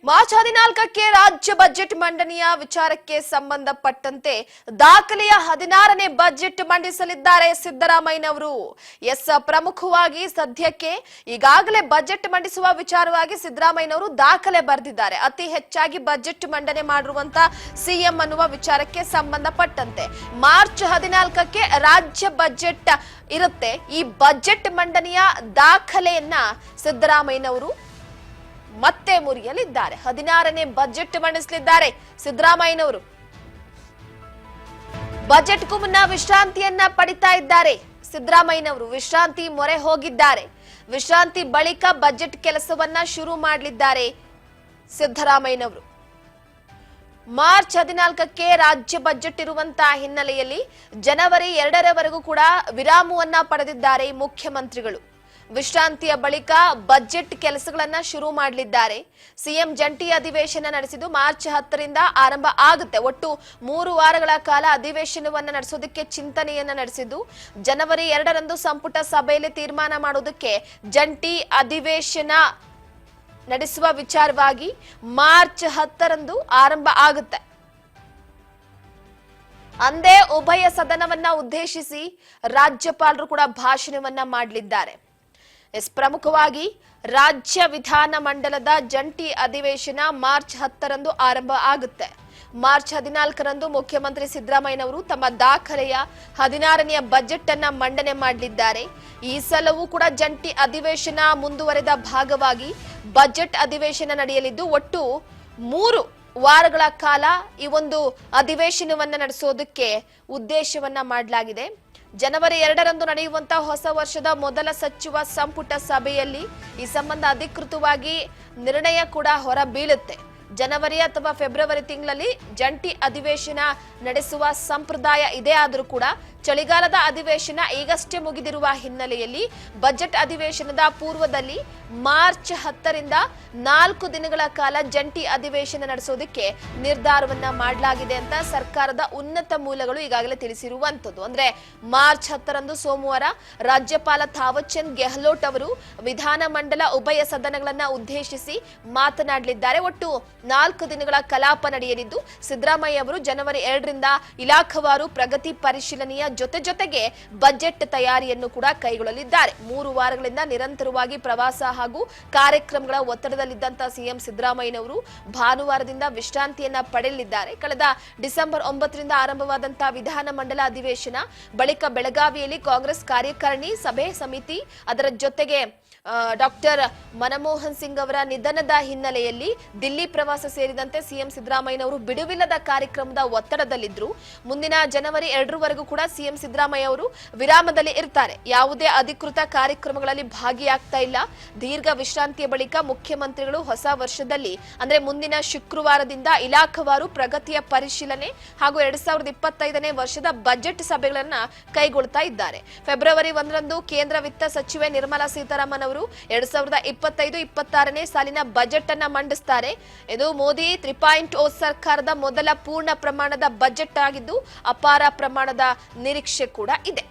March 14ಕ್ಕೆ ರಾಜ್ಯ budget ಮಂಡನೆಯ ವಿಚಾರಕ್ಕೆ ಸಂಬಂಧಪಟ್ಟಂತೆ ದಾಖಲೆಯ 16ನೇ ಬಜೆಟ್ ಮಂಡಿಸಲಿದ್ದಾರೆ ಸಿದ್ದರಾಮಯ್ಯನವರು. ಪ್ರಮುಖವಾಗಿ ಸದ್ಯಕ್ಕೆ ಈಗಾಗಲೇ ಬಜೆಟ್ ಮಂಡಿಸುವ ವಿಚಾರವಾಗಿ ಸಿದ್ದರಾಮಯ್ಯನವರು ದಾಖಲೆ ಬರೆದಿದ್ದಾರೆ. ಅತಿ ಹೆಚ್ಚಾಗಿ ಬಜೆಟ್ ಮಂಡನೆ ಮಾಡಿರುವಂತ ಸಿಎಂ ಅನ್ನುವ ವಿಚಾರಕ್ಕೆ ಸಂಬಂಧಪಟ್ಟಂತೆ ಮಾರ್ಚ್ 14ಕ್ಕೆ ರಾಜ್ಯ ಬಜೆಟ್ ಇರುತ್ತೆ. ಈ ಬಜೆಟ್ ಮಂಡನೆಯ ದಾಖಲೆಯನ್ನ ಸಿದ್ದರಾಮಯ್ಯನವರು ಮತ್ತೆ ಮುರಿಯಲಿದ್ದಾರೆ. 16ನೇ ಬಜೆಟ್ ಮಂಡಿಸಲಿದ್ದಾರೆ ಸಿದ್ದರಾಮಯ್ಯನವರು. ಬಜೆಟ್ಗೂ ಮುನ್ನ ವಿಶ್ರಾಂತಿಯನ್ನ ಪಡಿತಾ ಇದ್ದಾರೆ ಸಿದ್ದರಾಮಯ್ಯನವರು. ವಿಶ್ರಾಂತಿ ಮೊರೆ ಹೋಗಿದ್ದಾರೆ. ವಿಶ್ರಾಂತಿ ಬಳಿಕ ಬಜೆಟ್ ಕೆಲಸವನ್ನ ಶುರು ಮಾಡಲಿದ್ದಾರೆ ಸಿದ್ದರಾಮಯ್ಯನವರು. ಮಾರ್ಚ್ 14ಕ್ಕೆ ರಾಜ್ಯ ಬಜೆಟ್ ಇರುವಂತಹ ಹಿನ್ನೆಲೆಯಲ್ಲಿ ಜನವರಿ 2ರವರೆಗೂ ಕೂಡ ವಿರಾಮವನ್ನ ಪಡೆದಿದ್ದಾರೆ ಮುಖ್ಯಮಂತ್ರಿಗಳು. ವಿಶ್ರಾಂತಿಯ ಬಳಿಕ ಬಜೆಟ್ ಕೆಲಸಗಳನ್ನ ಶುರು ಮಾಡಲಿದ್ದಾರೆ. ಸಿಎಂ ಜಂಟಿ ಅಧಿವೇಶನ ನಡೆಸಿದ್ದು ಮಾರ್ಚ್ 10ರಿಂದ ಆರಂಭ ಆಗುತ್ತೆ. ಒಟ್ಟು 3 ವಾರಗಳ ಕಾಲ ಅಧಿವೇಶನವನ್ನ ನಡೆಸೋದಕ್ಕೆ ಚಿಂತನೆಯನ್ನ ನಡೆಸಿದ್ದು ಜನವರಿ 2ರಂದು ಸಂಪುಟ ಸಭೆಯಲ್ಲಿ ತೀರ್ಮಾನ ಮಾಡೋದಕ್ಕೆ ಜಂಟಿ ಅಧಿವೇಶನ ನಡೆಸುವ ವಿಚಾರವಾಗಿ ಮಾರ್ಚ್ 10ರಂದು ಆರಂಭ ಆಗುತ್ತೆ. ಅಂದೇ ಉಭಯ ಸದನವನ್ನ ಉದ್ದೇಶಿಸಿ ರಾಜ್ಯಪಾಲರು ಕೂಡ ಭಾಷಣವನ್ನ ಮಾಡಲಿದ್ದಾರೆ. ಪ್ರಮುಖವಾಗಿ ರಾಜ್ಯ ವಿಧಾನ ಮಂಡಲದ ಜಂಟಿ ಅಧಿವೇಶನ ಮಾರ್ಚ್ 10ರಂದು ಆರಂಭ ಆಗುತ್ತೆ. ಮಾರ್ಚ್ 14ರಂದು ಮುಖ್ಯಮಂತ್ರಿ ಸಿದ್ದರಾಮಯ್ಯನವರು ತಮ್ಮ ದಾಖಲೆಯ 16ನೇ ಬಜೆಟ್ ಅನ್ನ ಮಂಡನೆ ಮಾಡಲಿದ್ದಾರೆ. ಈ ಸಲವೂ ಕೂಡ ಜಂಟಿ ಅಧಿವೇಶನ ಮುಂದುವರೆದ ಭಾಗವಾಗಿ ಬಜೆಟ್ ಅಧಿವೇಶನ ನಡೆಯಲಿದ್ದು ಒಟ್ಟು 3 ವಾರಗಳ ಕಾಲ ಈ ಒಂದು ಅಧಿವೇಶನವನ್ನ ನಡೆಸೋದಕ್ಕೆ ಉದ್ದೇಶವನ್ನ ಮಾಡಲಾಗಿದೆ. ಜನವರಿ 2ರಂದು ನಡೆಯುವಂತಹ ಹೊಸ ವರ್ಷದ ಮೊದಲ ಸಚಿವ ಸಂಪುಟ ಸಭೆಯಲ್ಲಿ ಈ ಸಂಬಂಧ ಅಧಿಕೃತವಾಗಿ ನಿರ್ಣಯ ಕೂಡ ಹೊರ ಬೀಳುತ್ತೆ. ಜನವರಿ ಅಥವಾ ಫೆಬ್ರವರಿ ತಿಂಗಳಲ್ಲಿ ಜಂಟಿ ಅಧಿವೇಶನ ನಡೆಸುವ ಸಂಪ್ರದಾಯ ಇದೆ. ಆದರೂ ಕೂಡ ಚಳಿಗಾಲದ ಅಧಿವೇಶನ ಈಗಷ್ಟೇ ಮುಗಿದಿರುವ ಹಿನ್ನೆಲೆಯಲ್ಲಿ ಬಜೆಟ್ ಅಧಿವೇಶನದ ಪೂರ್ವದಲ್ಲಿ ಮಾರ್ಚ್ 10ರಿಂದ 4 ದಿನಗಳ ಕಾಲ ಜಂಟಿ ಅಧಿವೇಶನ ನಡೆಸೋದಕ್ಕೆ ನಿರ್ಧಾರವನ್ನ ಮಾಡಲಾಗಿದೆ ಅಂತ ಸರ್ಕಾರದ ಉನ್ನತ ಮೂಲಗಳು ಈಗಾಗಲೇ ತಿಳಿಸಿರುವಂತದ್ದು. ಅಂದ್ರೆ ಮಾರ್ಚ್ 10ರಂದು ಸೋಮವಾರ ರಾಜ್ಯಪಾಲ ಥಾವರ್ ಚಂದ್ ಗೆಹ್ಲೋಟ್ ಅವರು ವಿಧಾನಮಂಡಲ ಉಭಯ ಸದನಗಳನ್ನ ಉದ್ದೇಶಿಸಿ ಮಾತನಾಡಲಿದ್ದಾರೆ. ಒಟ್ಟು 4 ದಿನಗಳ ಕಲಾಪ ನಡೆಯಲಿದ್ದು ಸಿದ್ದರಾಮಯ್ಯ ಅವರು ಜನವರಿ 2ರಿಂದ ಇಲಾಖಾವಾರು ಪ್ರಗತಿ ಪರಿಶೀಲನೆಯ ಜೊತೆಗೆ ಬಜೆಟ್ ತಯಾರಿಯನ್ನು ಕೂಡ ಕೈಗೊಳ್ಳಲಿದ್ದಾರೆ. 3 ವಾರಗಳಿಂದ ನಿರಂತರವಾಗಿ ಪ್ರವಾಸ ಹಾಗೂ ಕಾರ್ಯಕ್ರಮಗಳ ಒತ್ತಡದಲ್ಲಿದ್ದಂತಹ ಸಿಎಂ ಸಿದ್ದರಾಮಯ್ಯನವರು ಭಾನುವಾರದಿಂದ ವಿಶ್ರಾಂತಿಯನ್ನ ಪಡೆಯಲಿದ್ದಾರೆ. ಕಳೆದ ಡಿಸೆಂಬರ್ 9ರಿಂದ ಆರಂಭವಾದಂತಹ ವಿಧಾನಮಂಡಲ ಅಧಿವೇಶನ ಬಳಿಕ ಬೆಳಗಾವಿಯಲ್ಲಿ ಕಾಂಗ್ರೆಸ್ ಕಾರ್ಯಕಾರಿಣಿ ಸಭೆ ಸಮಿತಿ ಅದರ ಜೊತೆಗೆ ಡಾಕ್ಟರ್ ಮನಮೋಹನ್ ಸಿಂಗ್ ಅವರ ನಿಧನದ ಹಿನ್ನೆಲೆಯಲ್ಲಿ ದಿಲ್ಲಿ ಪ್ರವಾಸ ಸೇರಿದಂತೆ ಸಿಎಂ ಸಿದ್ದರಾಮಯ್ಯನವರು ಬಿಡುವಿಲ್ಲದ ಕಾರ್ಯಕ್ರಮದ ಒತ್ತಡದಲ್ಲಿದ್ರು. ಮುಂದಿನ ಜನವರಿ 2ರವರೆಗೂ ಕೂಡ ಸಿಎಂ ಸಿದ್ದರಾಮಯ್ಯ ಅವರು ವಿರಾಮದಲ್ಲಿ ಇರ್ತಾರೆ. ಯಾವುದೇ ಅಧಿಕೃತ ಕಾರ್ಯಕ್ರಮಗಳಲ್ಲಿ ಭಾಗಿಯಾಗ್ತಾ ಇಲ್ಲ. ದೀರ್ಘ ವಿಶ್ರಾಂತಿಯ ಬಳಿಕ ಮುಖ್ಯಮಂತ್ರಿಗಳು ಹೊಸ ವರ್ಷದಲ್ಲಿ ಅಂದ್ರೆ ಮುಂದಿನ ಶುಕ್ರವಾರದಿಂದ ಇಲಾಖಾವಾರು ಪ್ರಗತಿಯ ಪರಿಶೀಲನೆ ಹಾಗೂ 2025ನೇ ವರ್ಷದ ಬಜೆಟ್ ಸಭೆಗಳನ್ನ ಕೈಗೊಳ್ತಾ ಇದ್ದಾರೆ. ಫೆಬ್ರವರಿ 1ರಂದು ಕೇಂದ್ರ ವಿತ್ತ ಸಚಿವೆ ನಿರ್ಮಲಾ ಸೀತಾರಾಮನ್ ಅವರು 2025-26ನೇ ಸಾಲಿನ ಬಜೆಟ್ ಅನ್ನ ಮಂಡಿಸುತ್ತಾರೆ. ಇದು ಮೋದಿ 3.0 ಸರ್ಕಾರದ ಮೊದಲ ಪೂರ್ಣ ಪ್ರಮಾಣದ ಬಜೆಟ್ ಆಗಿದ್ದು ಅಪಾರ ಪ್ರಮಾಣದ ನಿರೀಕ್ಷೆ ಕೂಡ ಇದೆ.